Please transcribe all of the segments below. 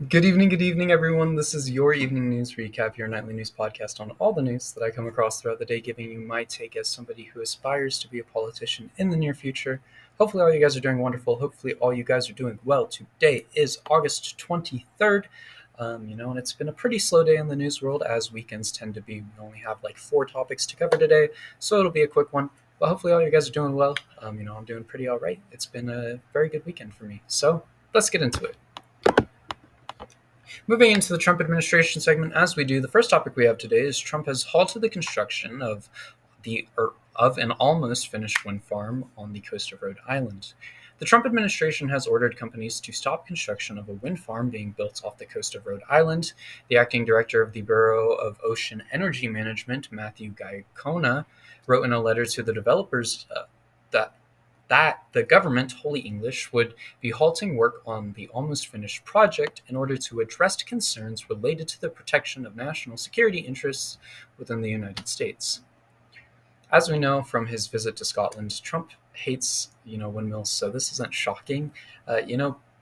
Good evening, everyone. This is your evening news recap, your nightly news podcast on all the news that I come across throughout the day, giving you my take as somebody who aspires to be a politician in the near future. Hopefully, all you guys are doing wonderful. Hopefully, all you guys are doing well. Today is August 23rd. And it's been a pretty slow day in the news world, as weekends tend to be. We only have like four topics to cover today, so it'll be a quick one. But hopefully, all you guys are doing well. I'm doing pretty all right. It's been a very good weekend for me. So let's get into it. Moving into the Trump administration segment, as we do, the first topic we have today is Trump has halted the construction of an almost finished wind farm on the coast of Rhode Island. The Trump administration has ordered companies to stop construction of a wind farm being built off the coast of Rhode Island. The acting director of the Bureau of Ocean Energy Management, Matthew Gaikona, wrote in a letter to the developers that the government, Holy English, would be halting work on the almost finished project in order to address concerns related to the protection of national security interests within the United States. As we know from his visit to Scotland, Trump hates, windmills, so this isn't shocking.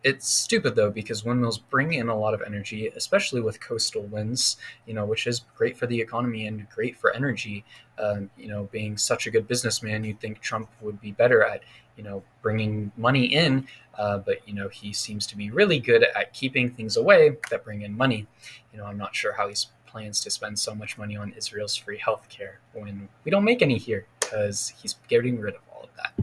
It's stupid though because windmills bring in a lot of energy, especially with coastal winds, which is great for the economy and great for energy. Being such a good businessman, you'd think Trump would be better at, bringing money in, but he seems to be really good at keeping things away that bring in money. I'm not sure how he's plans to spend so much money on Israel's free healthcare when we don't make any here because he's getting rid of all of that.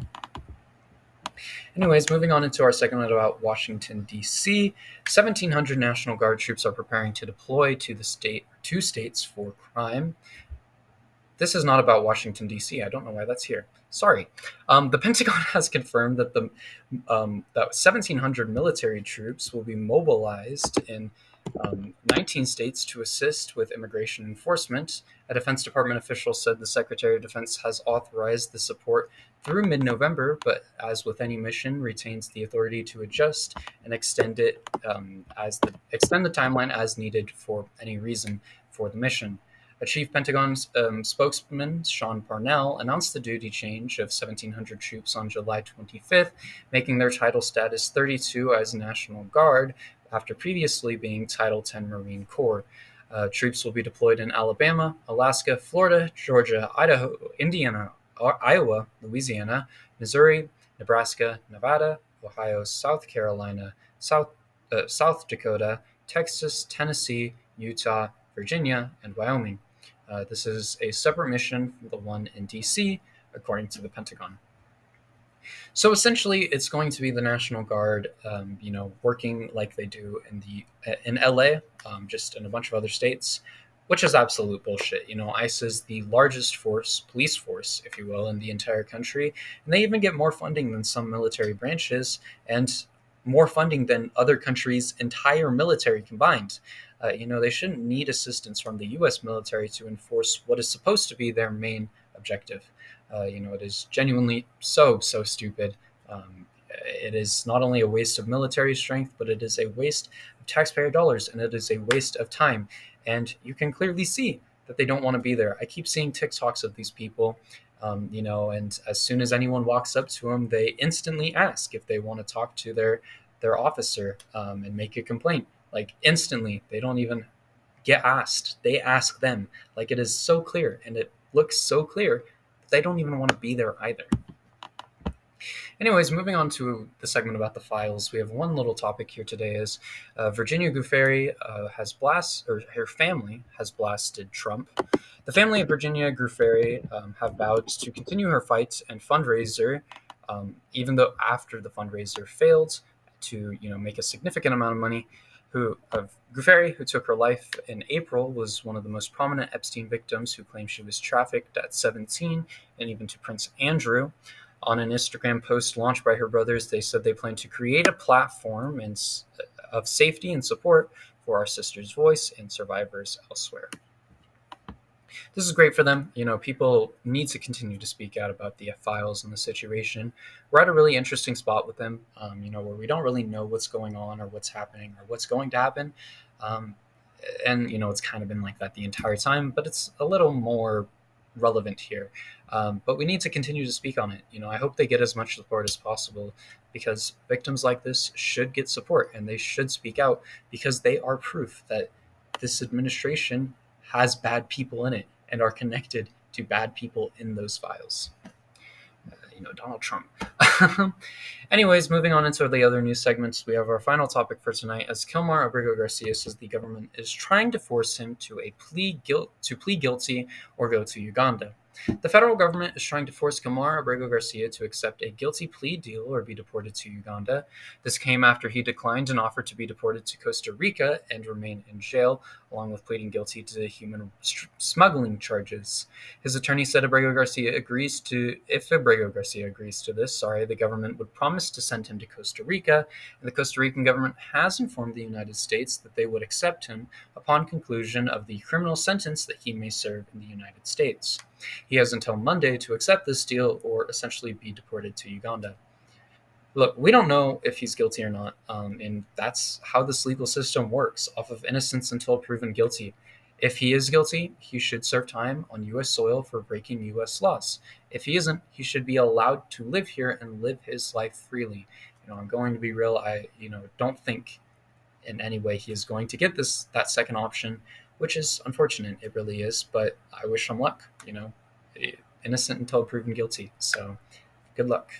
Anyways, moving on into our segment about Washington, D.C., 1,700 National Guard troops are preparing to deploy to two states for crime. This is not about Washington, D.C. I don't know why that's here. Sorry. The Pentagon has confirmed that that 1,700 military troops will be mobilized in 19 states to assist with immigration enforcement. A Defense Department official said the Secretary of Defense has authorized the support through mid-November, but as with any mission, retains the authority to adjust and extend the timeline as needed for any reason for the mission. A chief Pentagon spokesman, Sean Parnell, announced the duty change of 1,700 troops on July 25th, making their title status 32 as National Guard, after previously being Title 10 Marine Corps. Troops will be deployed in Alabama, Alaska, Florida, Georgia, Idaho, Indiana, Iowa, Louisiana, Missouri, Nebraska, Nevada, Ohio, South Carolina, South Dakota, Texas, Tennessee, Utah, Virginia, and Wyoming. This is a separate mission from the one in D.C., according to the Pentagon. So essentially, it's going to be the National Guard, working like they do in LA, just in a bunch of other states, which is absolute bullshit. ICE is the largest police force, if you will, in the entire country, and they even get more funding than some military branches, and more funding than other countries' entire military combined. They shouldn't need assistance from the U.S. military to enforce what is supposed to be their main objective. It is genuinely so stupid. It is not only a waste of military strength, but it is a waste of taxpayer dollars, and it is a waste of time. And you can clearly see that they don't want to be there. I keep seeing TikToks of these people, and as soon as anyone walks up to them, they instantly ask if they want to talk to their officer and make a complaint. Like instantly, they don't even get asked. They ask them. Like it is so clear, and it looks so clear that they don't even want to be there either. Anyways, moving on to the segment about the files, we have one little topic here today is Virginia Giuffre her family has blasted Trump. The family of Virginia Giuffre have vowed to continue her fight and fundraiser, even though after the fundraiser failed to make a significant amount of money. Giuffre, who took her life in April, was one of the most prominent Epstein victims who claimed she was trafficked at 17 and even to Prince Andrew. On an Instagram post launched by her brothers, they said they plan to create a platform of safety and support for our sister's voice and survivors elsewhere. This is great for them. People need to continue to speak out about the files and the situation. We're at a really interesting spot with them, where we don't really know what's going on or what's happening or what's going to happen. And it's kind of been like that the entire time, but it's a little more relevant here. But we need to continue to speak on it. I hope they get as much support as possible, because victims like this should get support and they should speak out, because they are proof that this administration has bad people in it and are connected to bad people in those files. Donald Trump. Anyways, moving on into the other news segments, we have our final topic for tonight, as Kilmar Abrego Garcia says the government is trying to force him to plead guilty or go to Uganda. The federal government is trying to force Kilmar Abrego Garcia to accept a guilty plea deal or be deported to Uganda. This came after he declined an offer to be deported to Costa Rica and remain in jail, along with pleading guilty to human smuggling charges. His attorney said if Abrego Garcia agrees to this, the government would promise to send him to Costa Rica, and the Costa Rican government has informed the United States that they would accept him upon conclusion of the criminal sentence that he may serve in the United States. He has until Monday to accept this deal or essentially be deported to Uganda. Look, we don't know if he's guilty or not, and that's how this legal system works, off of innocence until proven guilty. If he is guilty, he should serve time on U.S. soil for breaking U.S. laws. If he isn't, he should be allowed to live here and live his life freely. I'm going to be real. I don't think in any way he is going to get that second option, which is unfortunate. It really is, but I wish him luck. Innocent until proven guilty. So good luck.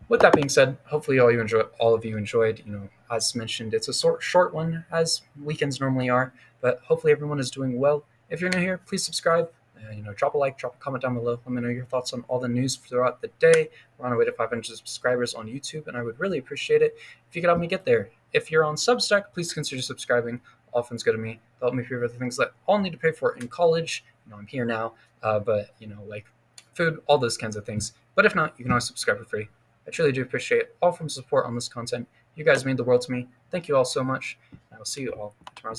With that being said, hopefully all of you enjoyed. As mentioned, it's a short one, as weekends normally are, but hopefully everyone is doing well. If you're new here, please subscribe. Drop a like, drop a comment down below. Let me know your thoughts on all the news throughout the day. We're on our way to 500 subscribers on YouTube, and I would really appreciate it if you could help me get there. If you're on Substack, please consider subscribing. All funds go to me. They'll help me pay for the things that I'll need to pay for in college. I'm here now, but like food, all those kinds of things. But if not, you can always subscribe for free. I truly do appreciate all from support on this content. You guys mean the world to me. Thank you all so much. I will see you all tomorrow's